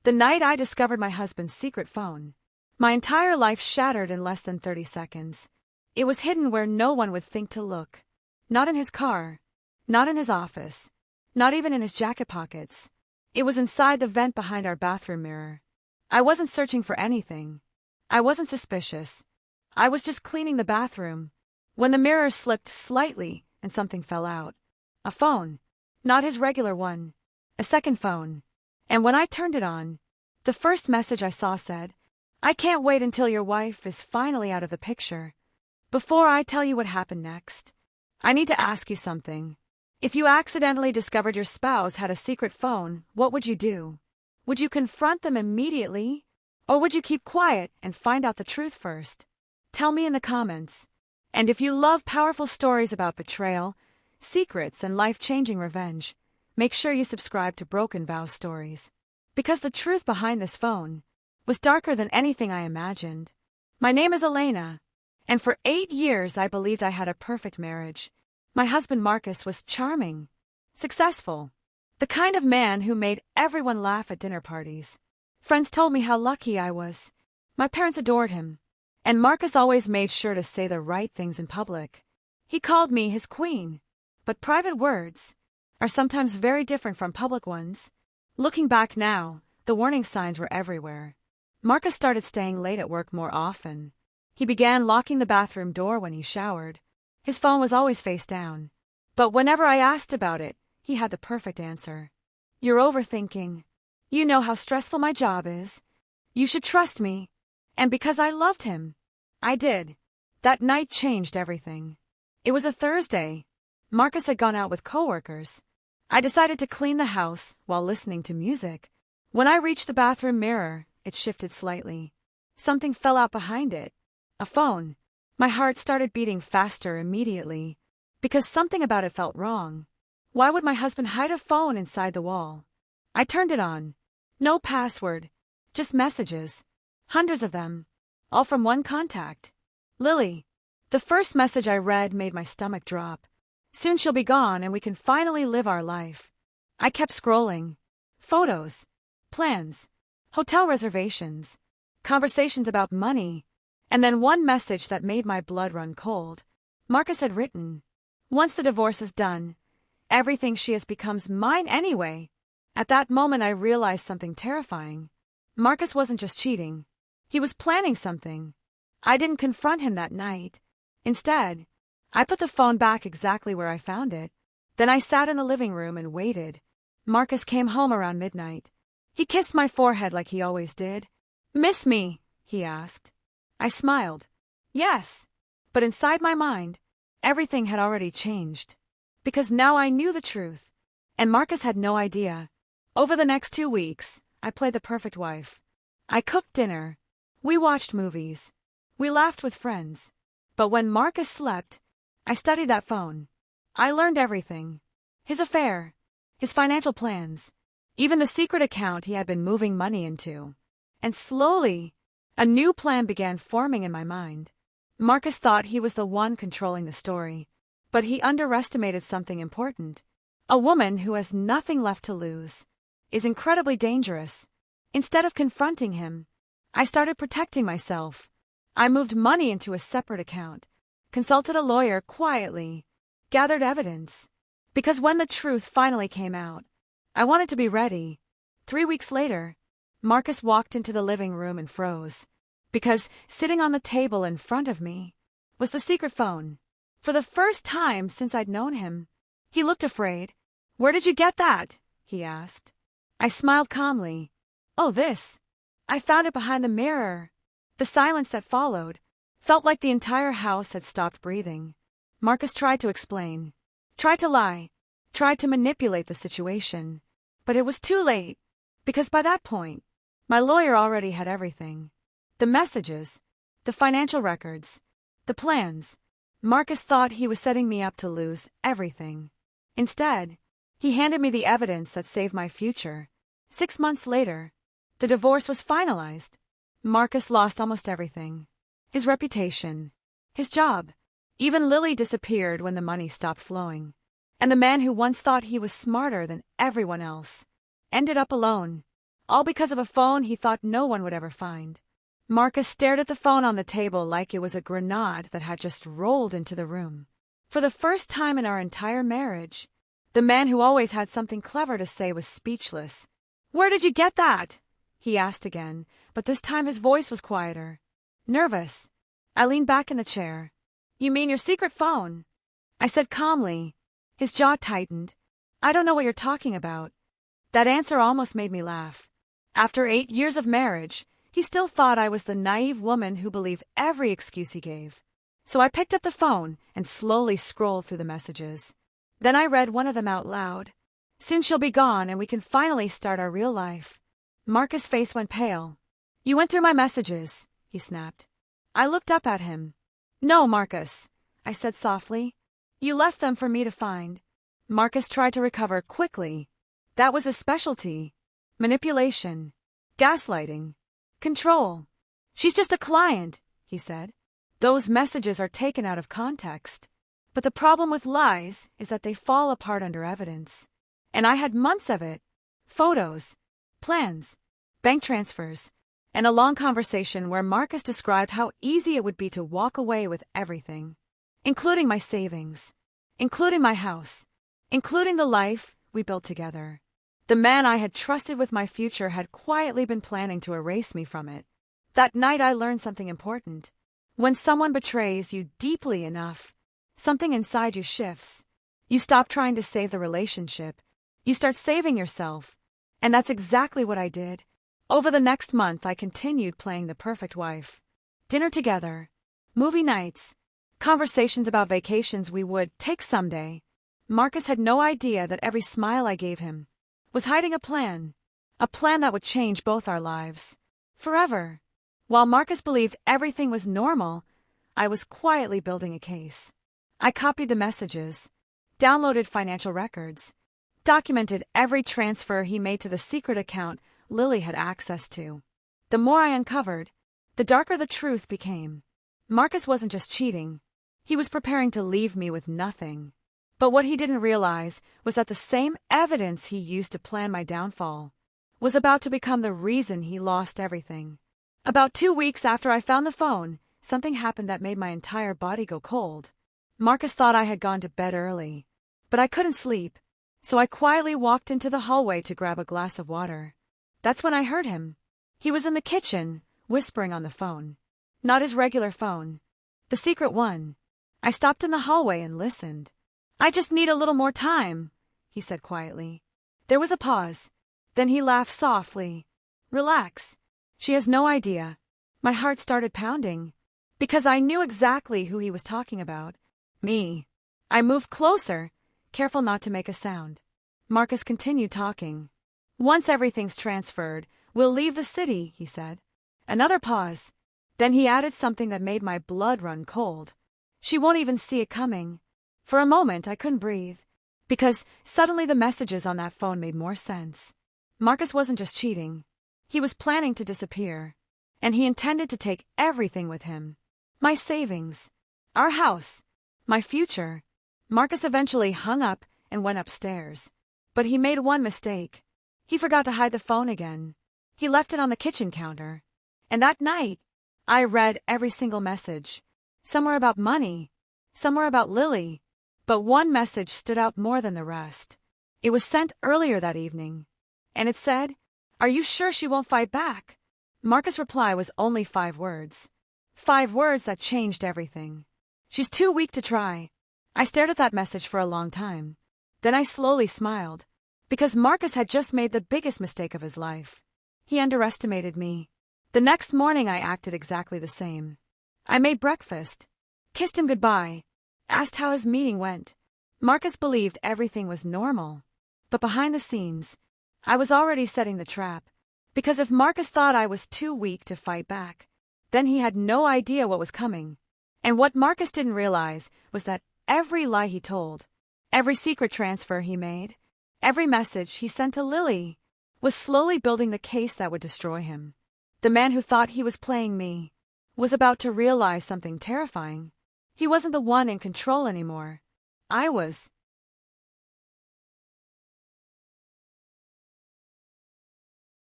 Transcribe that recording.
The night I discovered my husband's secret phone. My entire life shattered in less than 30 seconds. It was hidden where no one would think to look. Not in his car. Not in his office. Not even in his jacket pockets. It was inside the vent behind our bathroom mirror. I wasn't searching for anything. I wasn't suspicious. I was just cleaning the bathroom when the mirror slipped slightly and something fell out. A phone. Not his regular one. A second phone. And when I turned it on, the first message I saw said, "I can't wait until your wife is finally out of the picture. Before I tell you what happened next, I need to ask you something. If you accidentally discovered your spouse had a secret phone, what would you do? Would you confront them immediately? Or would you keep quiet and find out the truth first? Tell me in the comments. And if you love powerful stories about betrayal, secrets, and life-changing revenge, make sure you subscribe to Broken Vows Stories. Because the truth behind this phone was darker than anything I imagined. My name is Elena, and for 8 years I believed I had a perfect marriage. My husband Marcus was charming, successful, the kind of man who made everyone laugh at dinner parties. Friends told me how lucky I was. My parents adored him, and Marcus always made sure to say the right things in public. He called me his queen, but private words are sometimes very different from public ones. Looking back now, the warning signs were everywhere. Marcus started staying late at work more often. He began locking the bathroom door when he showered. His phone was always face down. But whenever I asked about it, he had the perfect answer. "You're overthinking. You know how stressful my job is. You should trust me." And because I loved him, I did. That night changed everything. It was a Thursday. Marcus had gone out with coworkers. I decided to clean the house while listening to music. When I reached the bathroom mirror, it shifted slightly. Something fell out behind it. A phone. My heart started beating faster immediately, because something about it felt wrong. Why would my husband hide a phone inside the wall? I turned it on. No password. Just messages. Hundreds of them. All from one contact. Lily. The first message I read made my stomach drop. Soon she'll be gone and we can finally live our life. I kept scrolling. Photos. Plans. Hotel reservations. Conversations about money. And then one message that made my blood run cold. Marcus had written, "Once the divorce is done, everything she has becomes mine anyway." At that moment I realized something terrifying. Marcus wasn't just cheating. He was planning something. I didn't confront him that night. Instead, I put the phone back exactly where I found it. Then I sat in the living room and waited. Marcus came home around midnight. He kissed my forehead like he always did. "Miss me?" he asked. I smiled. Yes. But inside my mind, everything had already changed. Because now I knew the truth. And Marcus had no idea. Over the next 2 weeks, I played the perfect wife. I cooked dinner. We watched movies. We laughed with friends. But when Marcus slept, I studied that phone. I learned everything. His affair. His financial plans. Even the secret account he had been moving money into. And slowly, a new plan began forming in my mind. Marcus thought he was the one controlling the story. But he underestimated something important. A woman who has nothing left to lose is incredibly dangerous. Instead of confronting him, I started protecting myself. I moved money into a separate account, consulted a lawyer quietly, gathered evidence. Because when the truth finally came out, I wanted to be ready. 3 weeks later, Marcus walked into the living room and froze. Because sitting on the table in front of me was the secret phone. For the first time since I'd known him, he looked afraid. "Where did you get that?" he asked. I smiled calmly. "Oh, this. I found it behind the mirror." The silence that followed felt like the entire house had stopped breathing. Marcus tried to explain, tried to lie, tried to manipulate the situation. But it was too late, because by that point, my lawyer already had everything. The messages, the financial records, the plans. Marcus thought he was setting me up to lose everything. Instead, he handed me the evidence that saved my future. 6 months later, the divorce was finalized. Marcus lost almost everything. His reputation, his job. Even Lily disappeared when the money stopped flowing. And the man who once thought he was smarter than everyone else ended up alone. All because of a phone he thought no one would ever find. Marcus stared at the phone on the table like it was a grenade that had just rolled into the room. For the first time in our entire marriage, the man who always had something clever to say was speechless. "Where did you get that?" he asked again, but this time his voice was quieter. Nervous, I leaned back in the chair. "You mean your secret phone?" I said calmly. His jaw tightened. "I don't know what you're talking about." That answer almost made me laugh. After 8 years of marriage, he still thought I was the naive woman who believed every excuse he gave. So I picked up the phone and slowly scrolled through the messages. Then I read one of them out loud. "Soon she'll be gone and we can finally start our real life." Marcus' face went pale. "You went through my messages," he snapped. I looked up at him. "No, Marcus," I said softly. "You left them for me to find." Marcus tried to recover quickly. That was his specialty. Manipulation. Gaslighting. Control. "She's just a client," he said. "Those messages are taken out of context. But the problem with lies is that they fall apart under evidence. And I had months of it. Photos, plans, bank transfers, and a long conversation where Marcus described how easy it would be to walk away with everything, including my savings, including my house, including the life we built together. The man I had trusted with my future had quietly been planning to erase me from it. That night I learned something important. When someone betrays you deeply enough, something inside you shifts. You stop trying to save the relationship. You start saving yourself. And that's exactly what I did. Over the next month, I continued playing the perfect wife. Dinner together, movie nights, conversations about vacations we would take someday. Marcus had no idea that every smile I gave him was hiding a plan that would change both our lives. Forever. While Marcus believed everything was normal, I was quietly building a case. I copied the messages, downloaded financial records, documented every transfer he made to the secret account Lily had access to. The more I uncovered, the darker the truth became. Marcus wasn't just cheating. He was preparing to leave me with nothing. But what he didn't realize was that the same evidence he used to plan my downfall was about to become the reason he lost everything. About 2 weeks after I found the phone, something happened that made my entire body go cold. Marcus thought I had gone to bed early, but I couldn't sleep, so I quietly walked into the hallway to grab a glass of water. That's when I heard him. He was in the kitchen, whispering on the phone. Not his regular phone. The secret one. I stopped in the hallway and listened. "I just need a little more time," he said quietly. There was a pause. Then he laughed softly. "Relax. She has no idea." My heart started pounding, because I knew exactly who he was talking about. Me. I moved closer, careful not to make a sound. Marcus continued talking. "Once everything's transferred, we'll leave the city," he said. Another pause. Then he added something that made my blood run cold. "She won't even see it coming." For a moment, I couldn't breathe, because suddenly the messages on that phone made more sense. Marcus wasn't just cheating. He was planning to disappear, and he intended to take everything with him. My savings, our house, my future. Marcus eventually hung up and went upstairs. But he made one mistake. He forgot to hide the phone again. He left it on the kitchen counter. And that night, I read every single message. Some were about money, some were about Lily. But one message stood out more than the rest. It was sent earlier that evening. And it said, "Are you sure she won't fight back?" Marcus' reply was only 5 words. 5 words that changed everything. "She's too weak to try." I stared at that message for a long time. Then I slowly smiled, because Marcus had just made the biggest mistake of his life. He underestimated me. The next morning I acted exactly the same. I made breakfast, kissed him goodbye, asked how his meeting went. Marcus believed everything was normal. But behind the scenes, I was already setting the trap. Because if Marcus thought I was too weak to fight back, then he had no idea what was coming. And what Marcus didn't realize was that every lie he told, every secret transfer he made, every message he sent to Lily, was slowly building the case that would destroy him. The man who thought he was playing me was about to realize something terrifying. He wasn't the one in control anymore. I was.